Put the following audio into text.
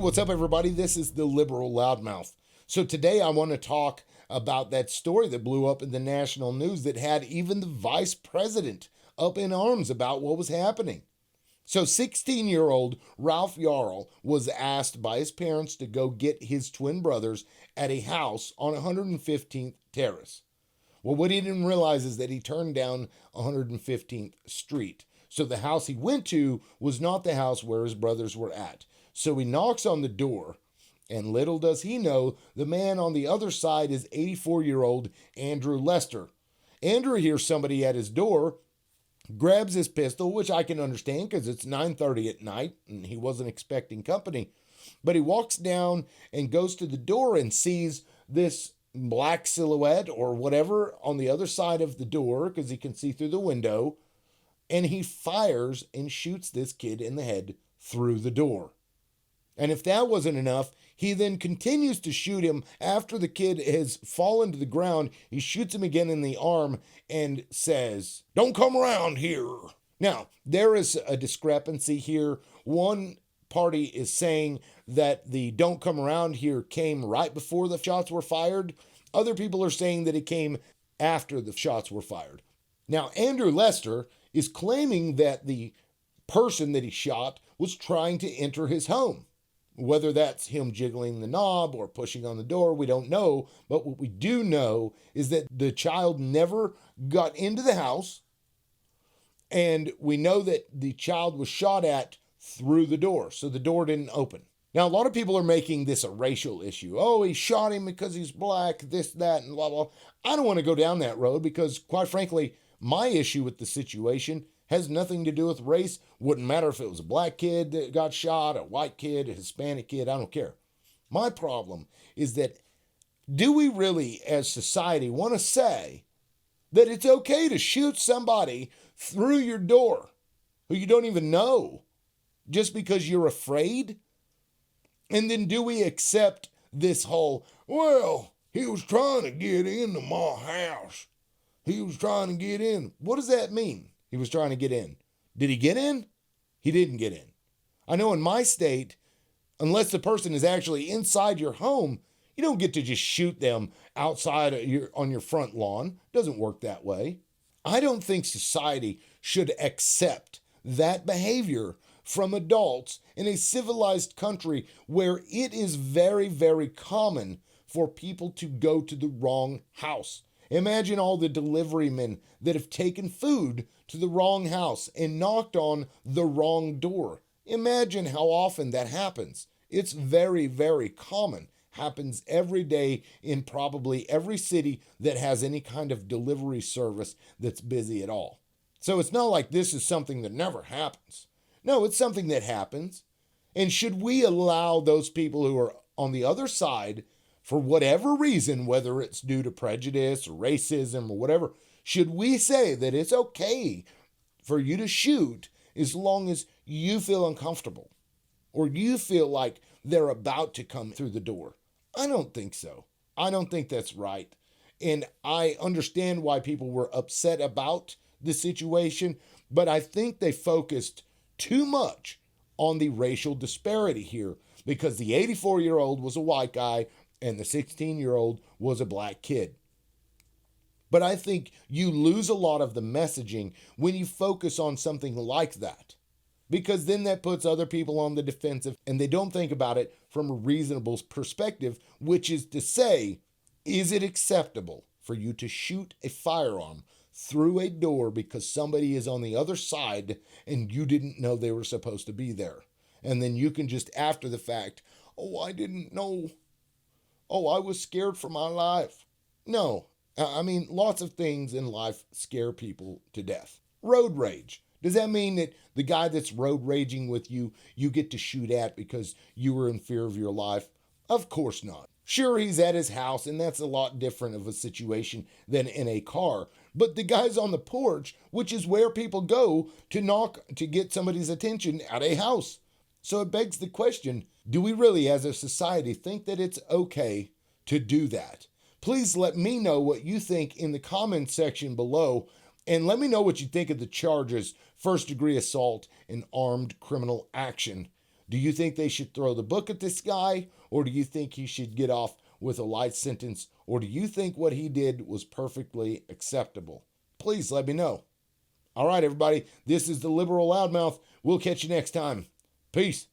what's up, everybody? This is the Liberal Loudmouth. So today I want to talk about that story that blew up in the national news that had even the vice president up in arms about what was happening. So 16-year-old Ralph Yarl was asked by his parents to go get his twin brothers at a house on 115th Terrace. Well, what he didn't realize is that he turned down 115th Street. So the house he went to was not the house where his brothers were at. So he knocks on the door, and little does he know, the man on the other side is 84-year-old Andrew Lester. Andrew hears somebody at his door, grabs his pistol, which I can understand because it's 9:30 at night and he wasn't expecting company. But he walks down and goes to the door and sees this black silhouette or whatever on the other side of the door because he can see through the window. And he fires and shoots this kid in the head through the door. And if that wasn't enough, he then continues to shoot him after the kid has fallen to the ground. He shoots him again in the arm and says, "Don't come around here." Now, there is a discrepancy here. One party is saying that the "don't come around here" came right before the shots were fired. Other people are saying that it came after the shots were fired. Now, Andrew Lester is claiming that the person that he shot was trying to enter his home. Whether that's him jiggling the knob or pushing on the door, we don't know. But what we do know is that the child never got into the house. And we know that the child was shot at through the door. So the door didn't open. Now, a lot of people are making this a racial issue. Oh, he shot him because he's black, this, that, and blah, blah. I don't want to go down that road because, quite frankly, my issue with the situation has nothing to do with race. Wouldn't matter if it was a black kid that got shot, a white kid, a Hispanic kid, I don't care. My problem is that do we really, as society, want to say that it's okay to shoot somebody through your door who you don't even know just because you're afraid? And then do we accept this whole, well, he was trying to get into my house. He was trying to get in. What does that mean? He was trying to get in. Did he get in? He didn't get in. I know in my state, unless the person is actually inside your home, you don't get to just shoot them outside on your front lawn. It doesn't work that way. I don't think society should accept that behavior from adults in a civilized country where it is very, very common for people to go to the wrong house. Imagine all the delivery men that have taken food to the wrong house and knocked on the wrong door. Imagine how often that happens. It's very, very common. Happens every day in probably every city that has any kind of delivery service that's busy at all. So it's not like this is something that never happens. No, it's something that happens. And should we allow those people who are on the other side, for whatever reason, whether it's due to prejudice or racism or whatever, should we say that it's okay for you to shoot as long as you feel uncomfortable or you feel like they're about to come through the door? I don't think so. I don't think that's right. And I understand why people were upset about the situation, but I think they focused too much on the racial disparity here because the 84-year-old was a white guy and the 16-year-old was a black kid. But I think you lose a lot of the messaging when you focus on something like that, because then that puts other people on the defensive and they don't think about it from a reasonable perspective, which is to say, is it acceptable for you to shoot a firearm through a door because somebody is on the other side and you didn't know they were supposed to be there? And then you can just after the fact, oh, I didn't know. Oh, I was scared for my life. No, I mean, lots of things in life scare people to death. Road rage. Does that mean that the guy that's road raging with you, you get to shoot at because you were in fear of your life? Of course not. Sure, he's at his house, and that's a lot different of a situation than in a car. But the guy's on the porch, which is where people go to knock to get somebody's attention at a house. So it begs the question, do we really as a society think that it's okay to do that? Please let me know what you think in the comments section below, and let me know what you think of the charges, first-degree assault and armed criminal action Do you think they should throw the book at this guy, or do you think he should get off with a light sentence, or do you think what he did was perfectly acceptable? Please let me know. All right, everybody, this is the Liberal Loudmouth. We'll catch you next time. Peace.